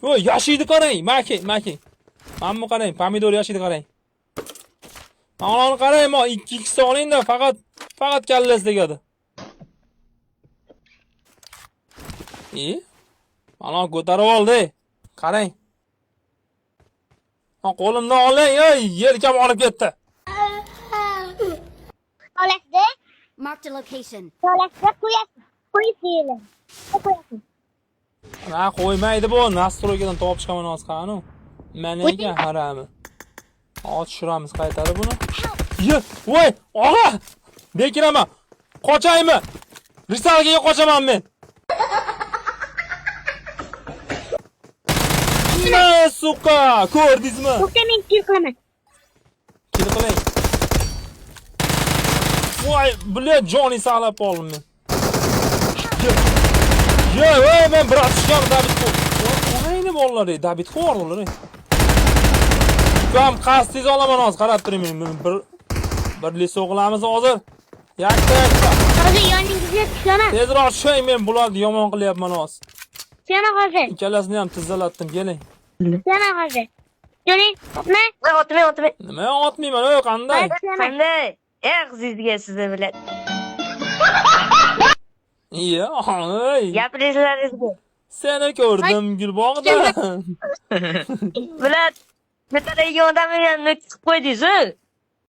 Oy, yashaydi qarang, maki. Mana bu qarang, pomidor yashaydi qarang. Mana qarang, mo 2x olingda faqat kallasi tegadi. Mana ko'tarib oldi. Qarang. Qo'limdan oling, ey, yelkam olib ketdi. Olasda, Marked a location. olasda qo'yasizlar. Qo'yasiz. Na qo'ymaydi bu, nastroykadan topib chiqaman hozir qani. Mana ekan harami. Hozir tushiramiz qaytarib buni. Voy, og'a! Bekiraman. Qochaymi? Risalga qochaman men. Ne suqa, ko'rdingizmi? To'xta, men kill qilaman. Kill qiling. Voy, bular joni saqlab qoldim men. Voy, men biroz tushgan David Xor. O'g'ayni bolalar, David Xor ular. Kam qastiz olaman hozir, qarab turing men. Birlik so'qilamiz hozir. Yakta. Hozir yoningizga tushaman. Tezroq tushing, men bularni yomon qilyapman hozir. Tushaman hozir. Ikkalasini ham tizzalatdim, keling. Tushaman hozir. Jo'ning, otma. Otmayman. Nima otmayman, o'y qanday? Qanday? Qizizga sizni biladi. Iya, ey. Gaplaringizga. Seni ko'rdim Gulbog'da. Bilad. Bitta odamni chiqib qo'ydingiz-ku.